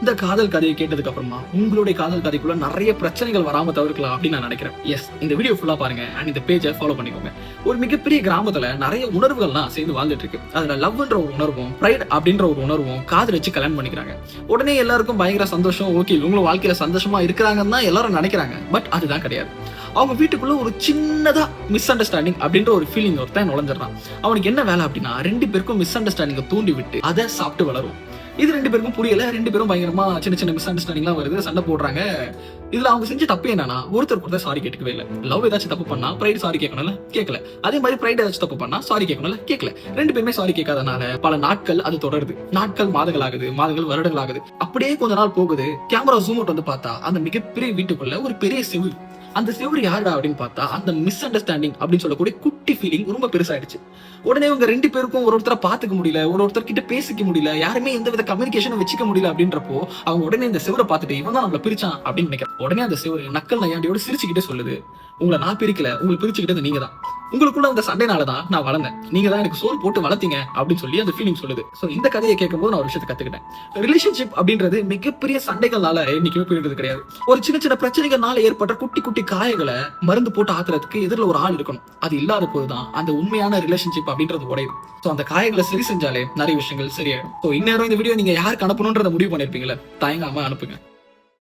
இந்த காதல் கதையை கேட்டதுக்கு அப்புறமா உங்களுடைய காதல் கதைக்குள்ள நிறைய பிரச்சனைகள் வராம தவிர்க்கலாம் அப்படின்னு நான் நினைக்கிறேன். எஸ், இந்த வீடியோ ஃபுல்லா பாருங்க அண்ட் இந்த பேஜை ஃபாலோ பண்ணிக்கோங்க. ஒரு மிகப்பெரிய கிராமத்துல நிறைய உணர்வுகள்லாம் சேர்ந்து வாழ்ந்துட்டு இருக்கு. அதுல லவ்ன்ற ஒரு உணர்வும் பிரைட் அப்படின்ற ஒரு உணர்வும் காதல் வச்சு கல்யாணம் பண்ணிக்கிறாங்க. உடனே எல்லாருக்கும் பயங்கர சந்தோஷம். ஓகே, இவங்களும் வாழ்க்கையில சந்தோஷமா இருக்கிறாங்கன்னு தான் எல்லாரும் நினைக்கிறாங்க. பட் அதுதான் கிடையாது. அவங்க வீட்டுக்குள்ள ஒரு சின்னதா மிஸ் அண்டர்ஸ்டாண்டிங் அப்படின்ற ஒரு ஃபீலிங் ஒருத்தன் நுழைஞ்சிடறான். அவனுக்கு என்ன வேலை அப்படின்னா, ரெண்டு பேருக்கும் மிஸ் அண்டர்ஸ்டாண்டிங்கை தூண்டி விட்டு அதை சாப்பிட்டு வளரும். இது ரெண்டு பேருக்கும் புரியல. ரெண்டு பேரும் பயங்கரமா சின்ன சின்ன மிஸ் அண்டர்ஸ்டாண்டிங்லாம் வருது, சண்டை போடுறாங்க. இதுல அவங்க செஞ்ச தப்பு என்னன்னா, ஒருத்தர் ஒருத்தர் சாரி கேட்கவே இல்லை. லவ் ஏதாச்சும் தப்பு பண்ணா பிரைட் சாரி கேட்கணும்ல, கேட்கல. அதே மாதிரி பிரைட் ஏதாச்சும் தப்பு பண்ணா சாரி கேட்கணும்ல, கேட்கல. ரெண்டு பேருமே சாரி கேட்காதனால பல நாட்கள் அது தொடருது. நாட்கள் மாதங்கள் ஆகுது, மாதங்கள் வருடங்கள் ஆகுது. அப்படியே கொஞ்ச நாள் போகுது. கேமரா ஜூம் அவுட் வந்து பார்த்தா அந்த மிகப்பெரிய வீட்டுக்குள்ள ஒரு பெரிய செவுரு. அந்த செவரு யாருடா அப்படின்னு பார்த்தா அந்த மிஸ் அண்டர்ஸ்டாண்டிங் அப்படின்னு சொல்லக்கூடிய குட்டி ஃபீலிங் ரொம்ப பெருசாயிடுச்சு. உடனே இவங்க ரெண்டு பேருக்கும் ஒருத்தரை பாத்துக்க முடியல, ஒருத்தர் கிட்ட பேசிக்க முடியல, யாருமே எந்த வித கம்யூனிகேஷனும் வச்சுக்க முடியல. அப்படின்றப்போ அவங்க உடனே இந்த செவரை பார்த்துட்டு இவன் தான் நம்மள பிரிச்சான் அப்படின்னு நினைக்கிறேன். உடனே அந்த செவரு நக்கல் நையாண்டியோட சிரிச்சுக்கிட்டே சொல்லுது, உங்களை நான் பிரிக்கல, உங்களுக்கு பிரிச்சுக்கிட்டது நீங்க தான். உங்களுக்குள்ள அந்த சண்டைனாலதான் நான் வளர்ந்தேன், நீங்க தான் எனக்கு சோறு போட்டு வளர்த்தீங்க அப்படின்னு சொல்லி அந்த ஃபீலிங் சொல்லுது. சோ இந்த கதையை கேட்கும்போது நான் ஒரு விஷயத்தை கத்துக்கிட்டேன். ரிலேஷன்ஷிப் அப்படின்றது மிகப்பெரிய சண்டைகளால இன்னைக்குமே புரியுறது கிடையாது. ஒரு சின்ன சின்ன பிரச்சனைகள்னால ஏற்பட்ட குட்டி குட்டி காயங்களை மருந்து போட்டு ஆத்துறதுக்கு எதிரில் ஒரு ஆள் இருக்கணும். அது இல்லாத போதுதான் அந்த உண்மையான ரிலேஷன்ஷிப் அப்படின்றது உடையுது. சோ அந்த காயங்களை சரி செஞ்சாலே நிறைய விஷயங்கள் சரியாயிடும். சோ இந்நேரம் இந்த வீடியோ நீங்க யாருக்கு அனுப்பணும்ன்றத முடிவு பண்ணிருப்பீங்களா? தயங்காம அனுப்புங்க.